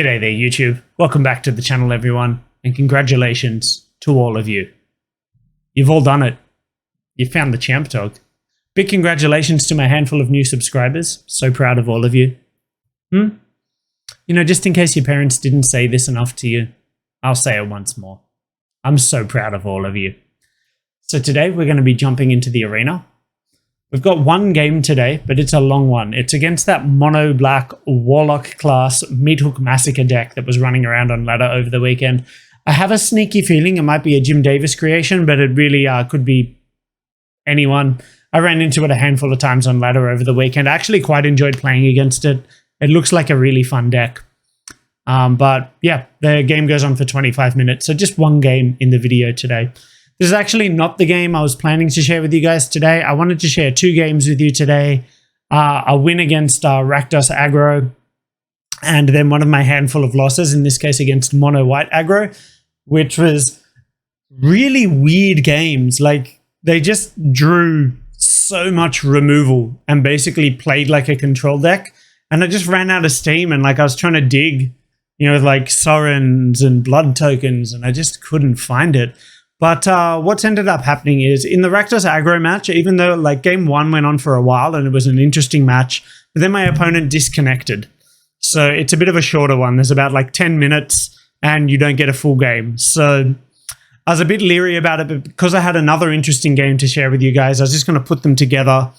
G'day there, YouTube. Welcome back to the channel, everyone, and congratulations to all of you. You've all done it. You found the champ dog. Big congratulations to my handful of new subscribers. So proud of all of you. You know, just in case your parents didn't say this enough to you, I'll say it once more. I'm so proud of all of you. So today we're going to be jumping into the arena. We've got one game today, but it's a long one. It's against that mono black Warlock class Meathook Massacre deck that was running around on ladder over the weekend. I have a sneaky feeling it might be a Jim Davis creation, but it really could be anyone. I ran into it a handful of times on ladder over the weekend. I actually quite enjoyed playing against it. It looks like a really fun deck. But yeah, the game goes on for 25 minutes, so just one game in the video today. This is actually not the game I was planning to share with you guys today. I wanted to share two games with you today. A win against Rakdos aggro, and then one of my handful of losses, in this case against mono white aggro, which was really weird games. Like, they just drew so much removal and basically played like a control deck. And I just ran out of steam, and like I was trying to dig, you know, like Sorens and blood tokens, and I just couldn't find it. But what's ended up happening is in the Rakdos aggro match, even though like game one went on for a while and it was an interesting match, but then my opponent disconnected. So it's a bit of a shorter one. There's about like 10 minutes and you don't get a full game. So I was a bit leery about it, but because I had another interesting game to share with you guys, I was just going to put them together.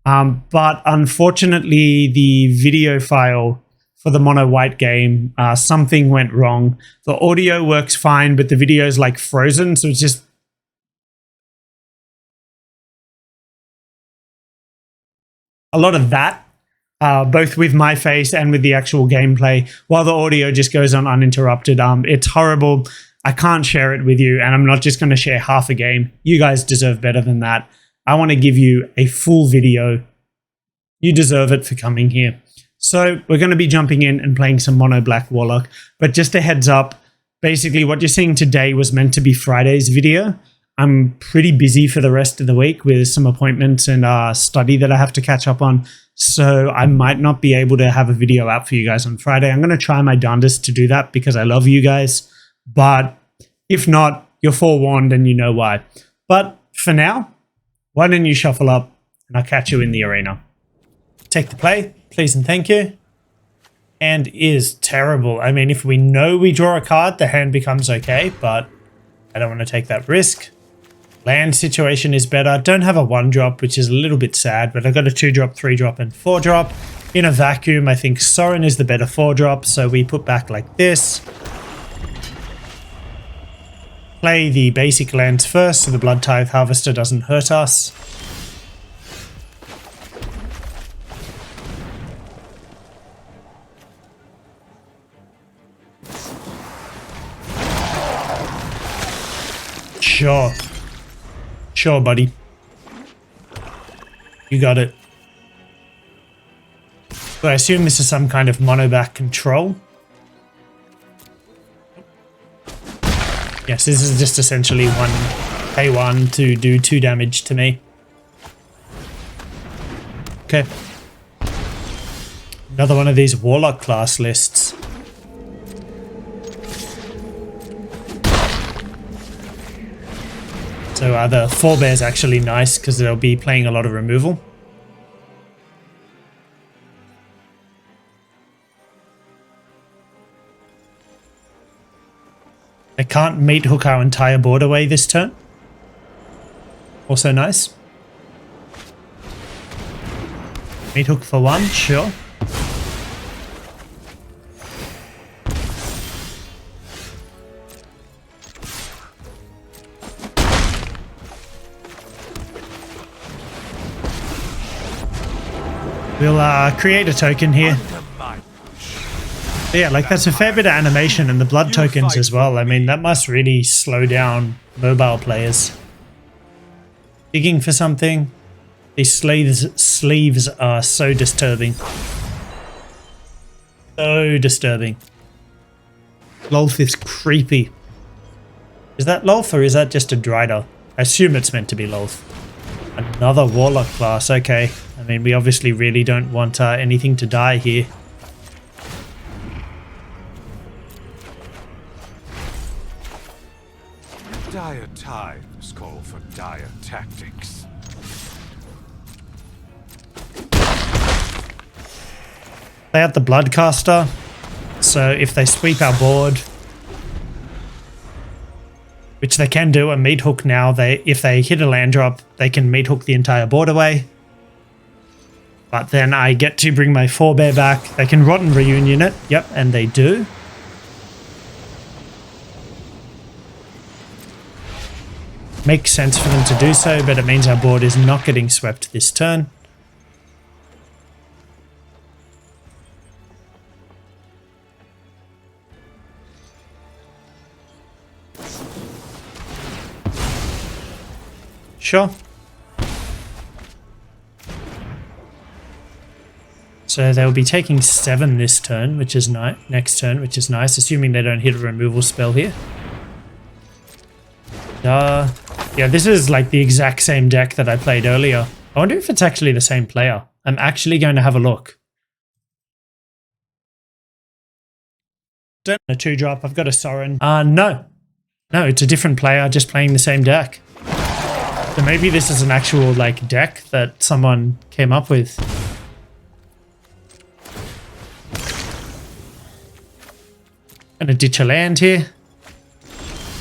But unfortunately, the video file for the mono white game, something went wrong. The audio works fine, but the video is like frozen, so it's just a lot of that, both with my face and with the actual gameplay, while the audio just goes on uninterrupted. It's horrible. I can't share it with you, and I'm not just going to share half a game. You guys deserve better than that. I want to give you a full video. You deserve it for coming here. So we're going to be jumping in and playing some mono black Warlock, but just a heads up, basically what you're seeing today was meant to be Friday's video. I'm pretty busy for the rest of the week with some appointments and study that I have to catch up on, so I might not be able to have a video out for you guys on Friday. I'm going to try my darndest to do that because I love you guys, but if not, you're forewarned and you know why. But for now, why don't you shuffle up and I'll catch you in the arena. Take the play, please and thank you. And is terrible. I mean, if we know we draw a card, the hand becomes okay, but I don't want to take that risk. Land situation is better. Don't have a 1-drop, which is a little bit sad, but I've got a 2-drop, 3-drop, and 4-drop. In a vacuum, I think Sorin is the better 4-drop, so we put back like this. Play the basic lands first, so the Blood Tithe Harvester doesn't hurt us. Sure, buddy. You got it. So I assume this is some kind of mono-back control. Yes, this is just essentially one pay 1 to do 2 damage to me. Okay. Another one of these Warlock class lists. So the forebear is actually nice because they'll be playing a lot of removal. I can't Meathook our entire board away this turn. Also nice. Meathook for 1, sure. We'll create a token here. Yeah, like that's a fair bit of animation and the blood tokens as well. I mean, that must really slow down mobile players. Digging for something. These sleeves are so disturbing. So disturbing. Lolth is creepy. Is that Lolth or is that just a Drider? I assume it's meant to be Lolth. Another Warlock class, okay. I mean, we obviously really don't want anything to die here. Dire times call for dire tactics. Play out the Bloodcaster. So if they sweep our board, which they can do, a meat hook now, if they hit a land drop, they can meat hook the entire board away. But then I get to bring my forebear back. They can Rotten Reunion it. Yep, and they do. Makes sense for them to do so, but it means our board is not getting swept this turn. Sure. So they'll be taking 7 this turn, which is nice. Next turn, which is nice, assuming they don't hit a removal spell here. Yeah, this is like the exact same deck that I played earlier. I wonder if it's actually the same player. I'm actually going to have a look. Don't a 2-drop. I've got a Sorin. No. No, it's a different player just playing the same deck. So maybe this is an actual like deck that someone came up with. Gonna ditch a land here.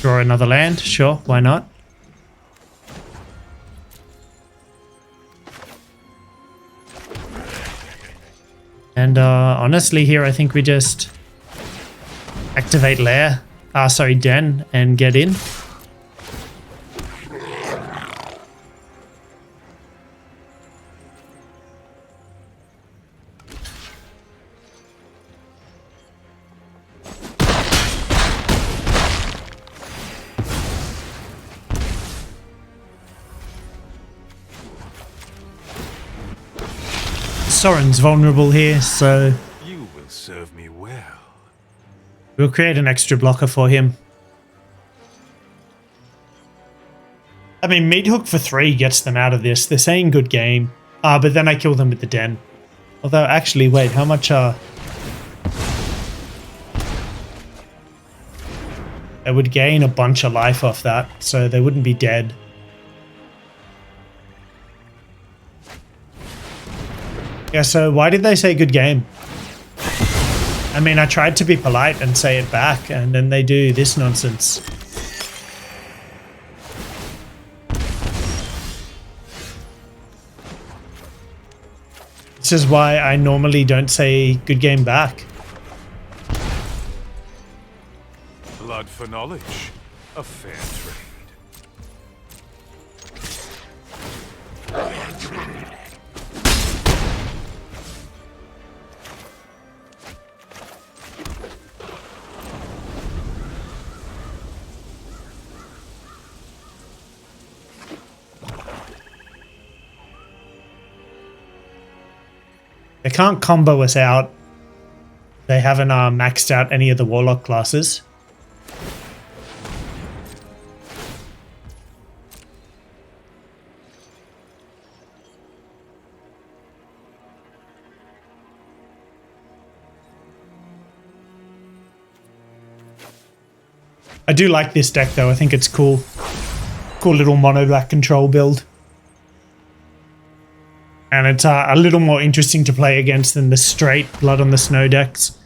Draw another land. Sure, why not? And honestly here I think we just activate Lair. Sorry, Den, and get in. Sorin's vulnerable here, so You will serve me well. we'll create an extra blocker for him. I mean, Meat Hook for 3 gets them out of this. They're saying good game. But then I kill them with the Den. Although, actually, wait, how much they would gain a bunch of life off that, so they wouldn't be dead. Yeah, so why did they say good game? I mean, I tried to be polite and say it back, and then they do this nonsense. This is why I normally don't say good game back. Blood for knowledge. A fair trade. They can't combo us out. They haven't maxed out any of the Warlock classes. I do like this deck though. I think it's cool. Cool little mono black control build. And it's a little more interesting to play against than the straight Blood on the Snow decks.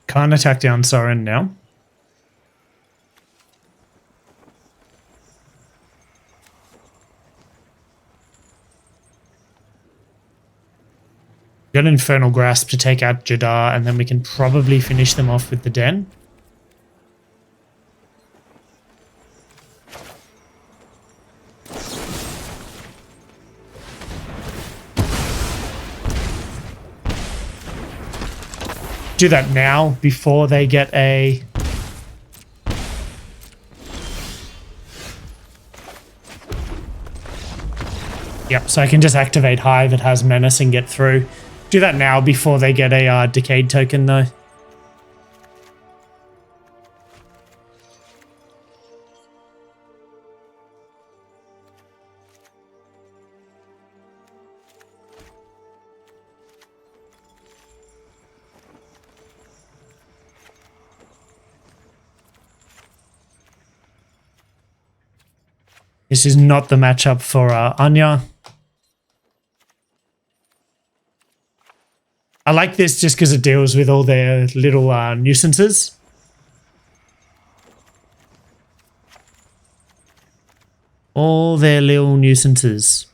Can't attack down Sorin now. Got Infernal Grasp to take out Jadar, and then we can probably finish them off with the Den. Do that now before they get a... Yep, so I can just activate Hive, it has Menace and get through. Do that now before they get a Decayed token though. This is not the matchup for Anya. I like this just because it deals with all their little nuisances. All their little nuisances.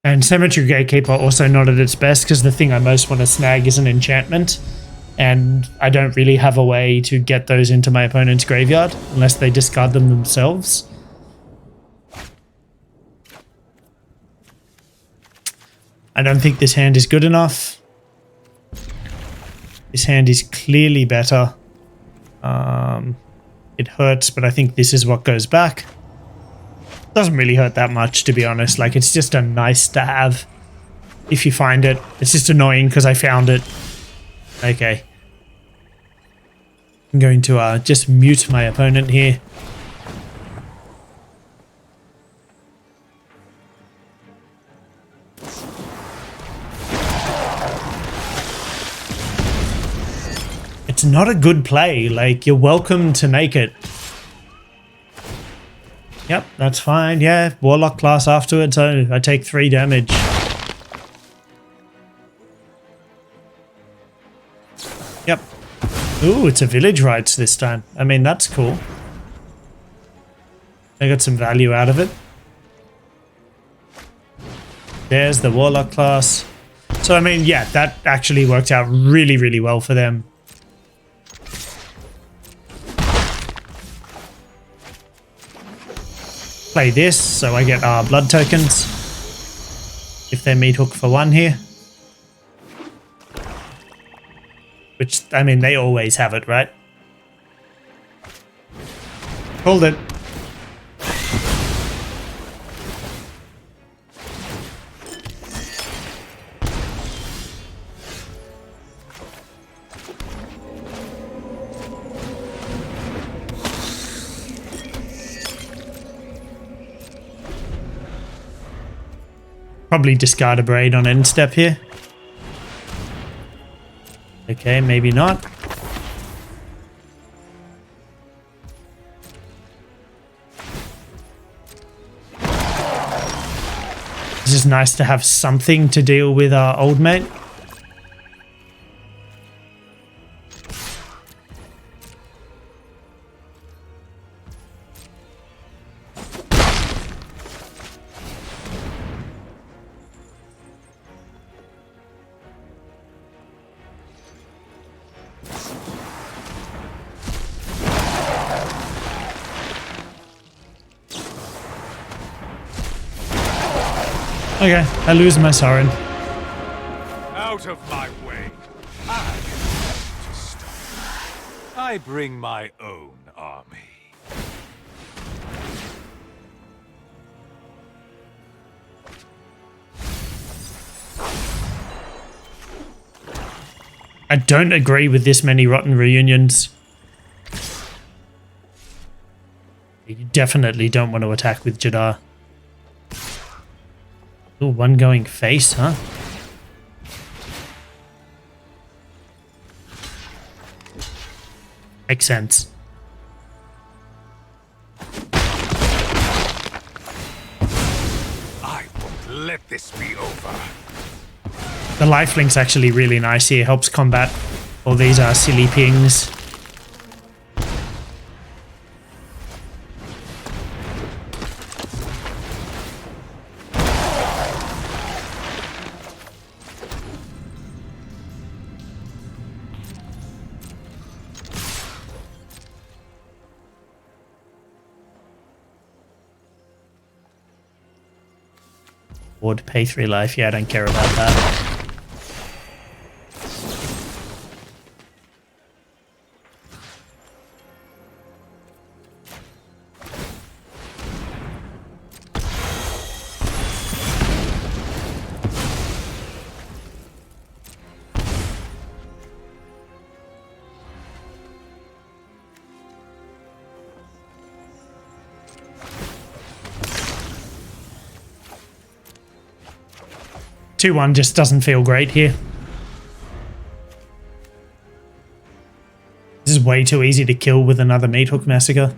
And Cemetery Gatekeeper also not at its best because the thing I most want to snag is an enchantment. And I don't really have a way to get those into my opponent's graveyard unless they discard them themselves. I don't think this hand is good enough. This hand is clearly better. It hurts, but I think this is what goes back. Doesn't really hurt that much, to be honest. Like, it's just a nice to have if you find it. It's just annoying because I found it. Okay. I'm going to just mute my opponent here. It's not a good play. Like, you're welcome to make it. Yep, that's fine. Yeah, Warlock class afterwards. So I take 3 damage. Yep. Ooh, it's a village rights this time. I mean, that's cool. I got some value out of it. There's the Warlock class. So, I mean, yeah, that actually worked out really, really well for them. Play this, so I get blood tokens. If they meet hook for 1 here. Which, I mean, they always have it, right? Hold it. Probably discard a braid on end step here. Okay, maybe not. It's just nice to have something to deal with our old mate. Okay, I lose my Sorin. Out of my way. I am to stop. I bring my own army. I don't agree with this many rotten reunions. You definitely don't want to attack with Jadar. Ooh, 1 going face, huh? Makes sense. I won't let this be over. The lifelink's actually really nice here. Helps combat all these silly pings. Would pay 3 life. Yeah, I don't care about that. 2-1 just doesn't feel great here. This is way too easy to kill with another Meat Hook Massacre.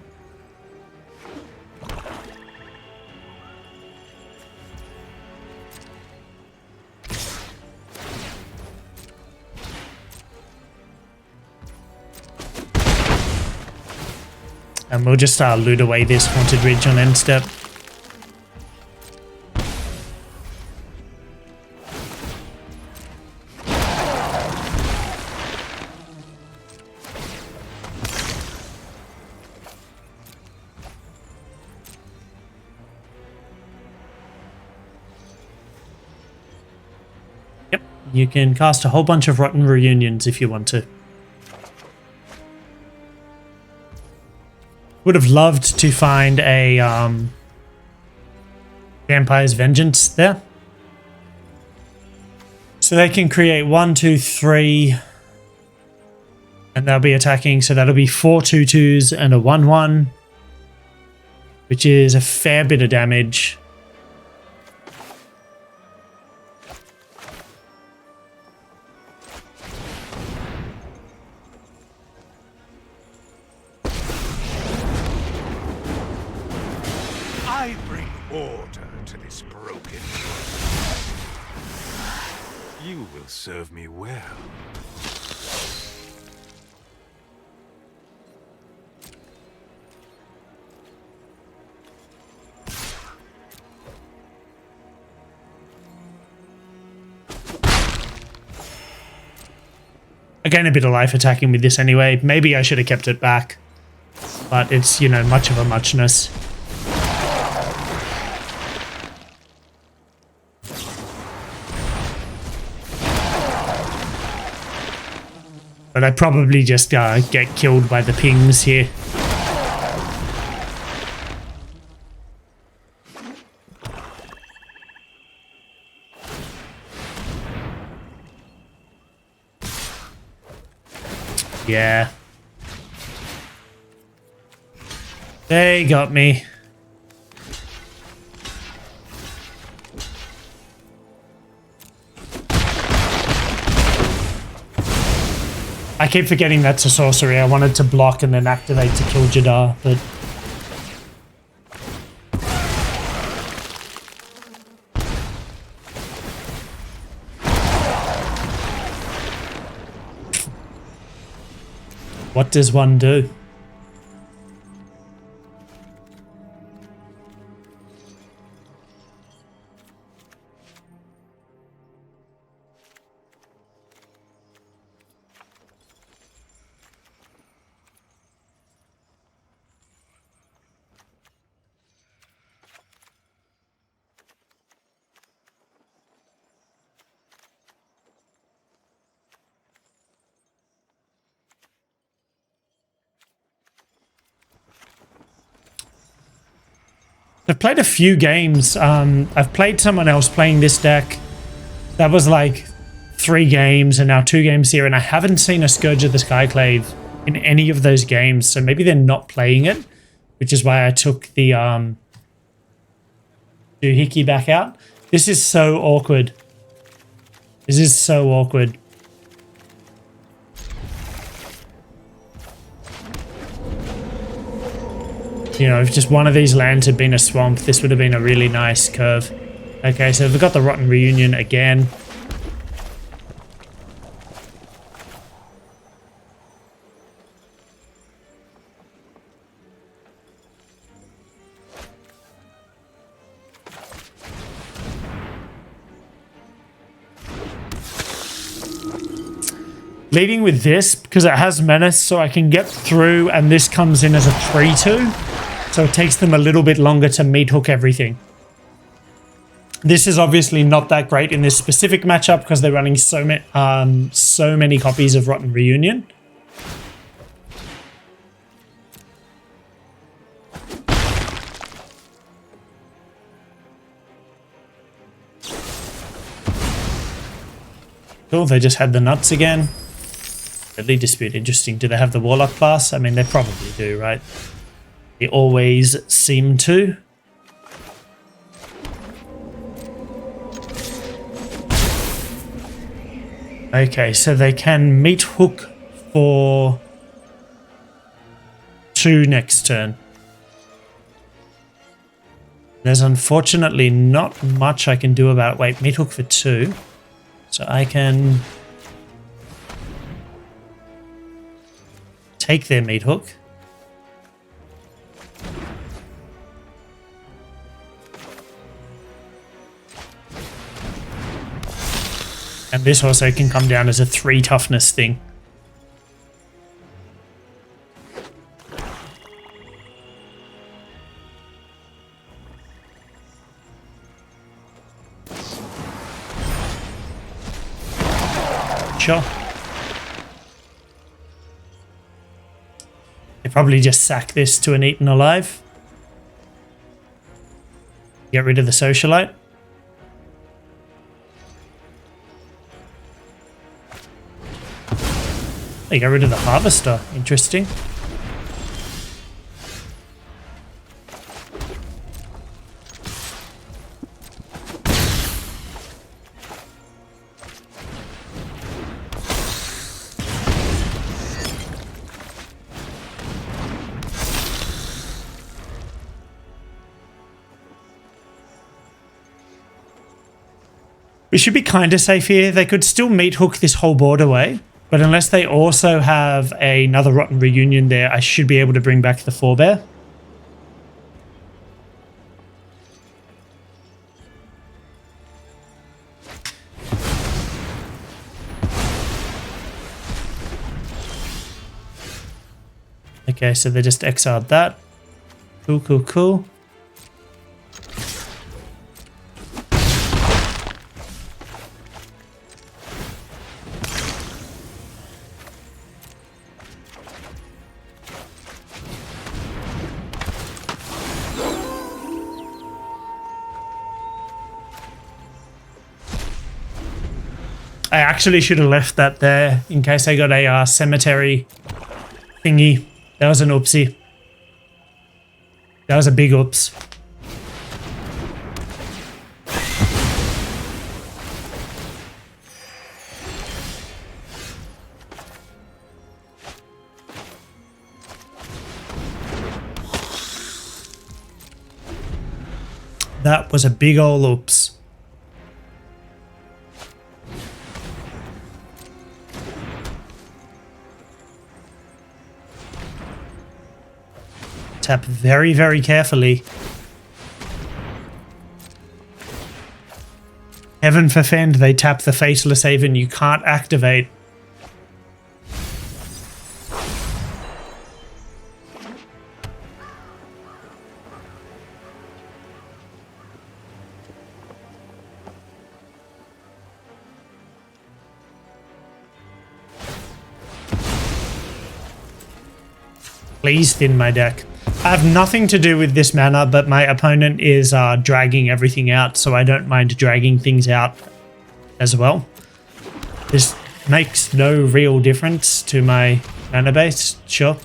And we'll just loot away this Haunted Ridge on end step. Yep, you can cast a whole bunch of Rotten Reunions if you want to. Would have loved to find a Vampire's Vengeance there. So they can create 1, 2, 3. And they'll be attacking. So that'll be 4 2/2s and a 1/1. Which is a fair bit of damage. I bring order to this broken world. You will serve me well. I gain a bit of life attacking with this anyway. Maybe I should have kept it back. But it's, you know, much of a muchness. But I probably just get killed by the pings here. Yeah. They got me. I keep forgetting that's a sorcery. I wanted to block and then activate to kill Jadar, but... what does one do? I've played a few games. I've played someone else playing this deck. That was like 3 games and now 2 games here, and I haven't seen a Scourge of the Skyclave in any of those games, so maybe they're not playing it, which is why I took the Doohickey back out. This is so awkward. This is so awkward. You know, if just one of these lands had been a swamp, this would have been a really nice curve. Okay, so we've got the Rotten Reunion again. Leading with this, because it has Menace, so I can get through, and this comes in as a 3/2. So it takes them a little bit longer to meat hook everything. This is obviously not that great in this specific matchup because they're running so many copies of Rotten Reunion. Cool, they just had the nuts again. Deadly Dispute, interesting. Do they have the Warlock class? I mean, they probably do, right? They always seem to. Okay, so they can meet hook for 2 next turn. There's unfortunately not much I can do about it. Wait, meat hook for 2. So I can take their meat hook. And this also can come down as a 3 toughness thing. Sure. They probably just sack this to an eaten alive. Get rid of the socialite. They get rid of the harvester. Interesting. We should be kind of safe here. They could still meat hook this whole board away, but unless they also have another Rotten Reunion there, I should be able to bring back the forebear. Okay, so they just exiled that. Cool, cool, cool. I actually should have left that there in case I got a cemetery thingy. That was an oopsie. That was a big oops. That was a big ol' oops. Tap very, very carefully. Heaven forfend they tap the Faceless Haven. You can't activate. Please thin my deck. I have nothing to do with this mana, but my opponent is dragging everything out, so I don't mind dragging things out as well. This makes no real difference to my mana base, sure.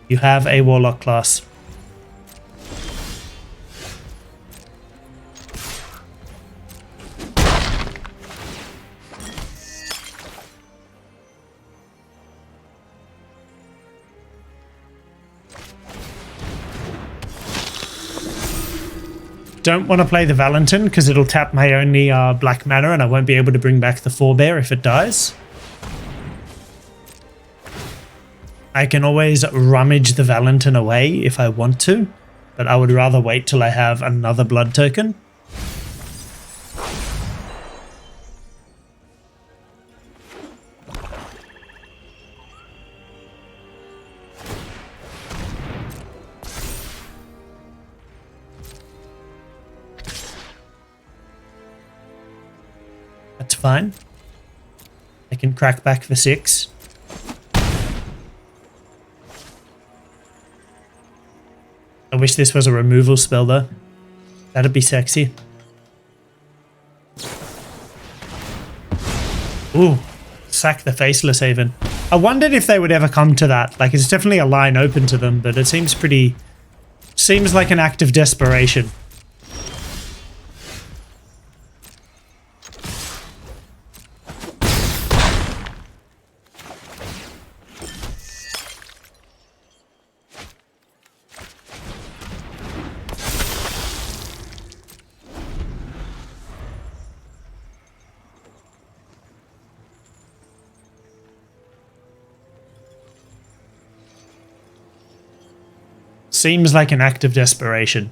You have a Warlock class. Don't want to play the Valentin because it'll tap my only black mana and I won't be able to bring back the forebear if it dies. I can always rummage the Valentin away if I want to, but I would rather wait till I have another blood token. That's fine. I can crack back for 6. I wish this was a removal spell though. That'd be sexy. Ooh, sack the Faceless Haven. I wondered if they would ever come to that. Like, it's definitely a line open to them, but it seems pretty... Seems like an act of desperation. Seems like an act of desperation.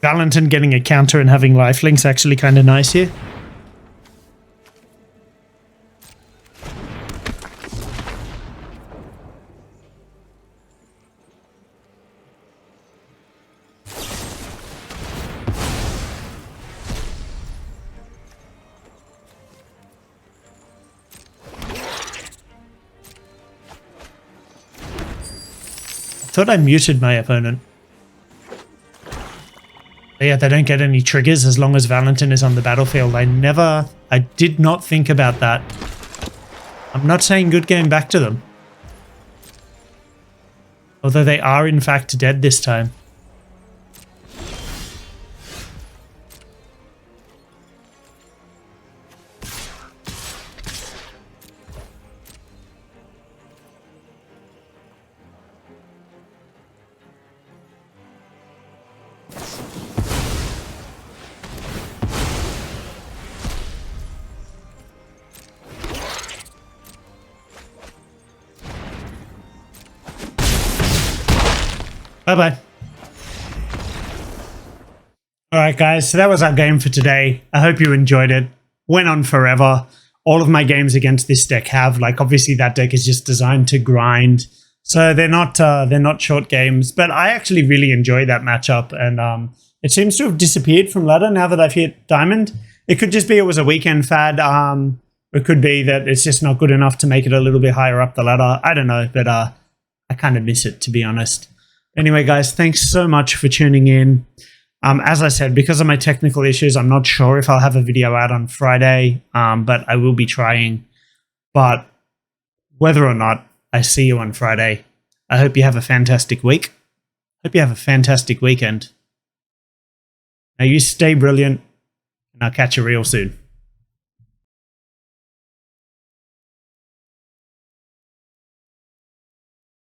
Valentin getting a counter and having lifelink's actually kind of nice here. Thought I muted my opponent. But yeah, they don't get any triggers as long as Valentin is on the battlefield. I did not think about that. I'm not saying good game back to them. Although they are in fact dead this time. Bye-bye. Alright guys, so that was our game for today. I hope you enjoyed it. Went on forever. All of my games against this deck have, like, obviously that deck is just designed to grind. So they're not short games, but I actually really enjoy that matchup, and it seems to have disappeared from ladder now that I've hit diamond. It could just be it was a weekend fad. It could be that it's just not good enough to make it a little bit higher up the ladder. I don't know, but I kind of miss it, to be honest. Anyway, guys, thanks so much for tuning in. As I said, because of my technical issues, I'm not sure if I'll have a video out on Friday, but I will be trying. But whether or not, I see you on Friday. I hope you have a fantastic week. Hope you have a fantastic weekend. Now you stay brilliant, and I'll catch you real soon.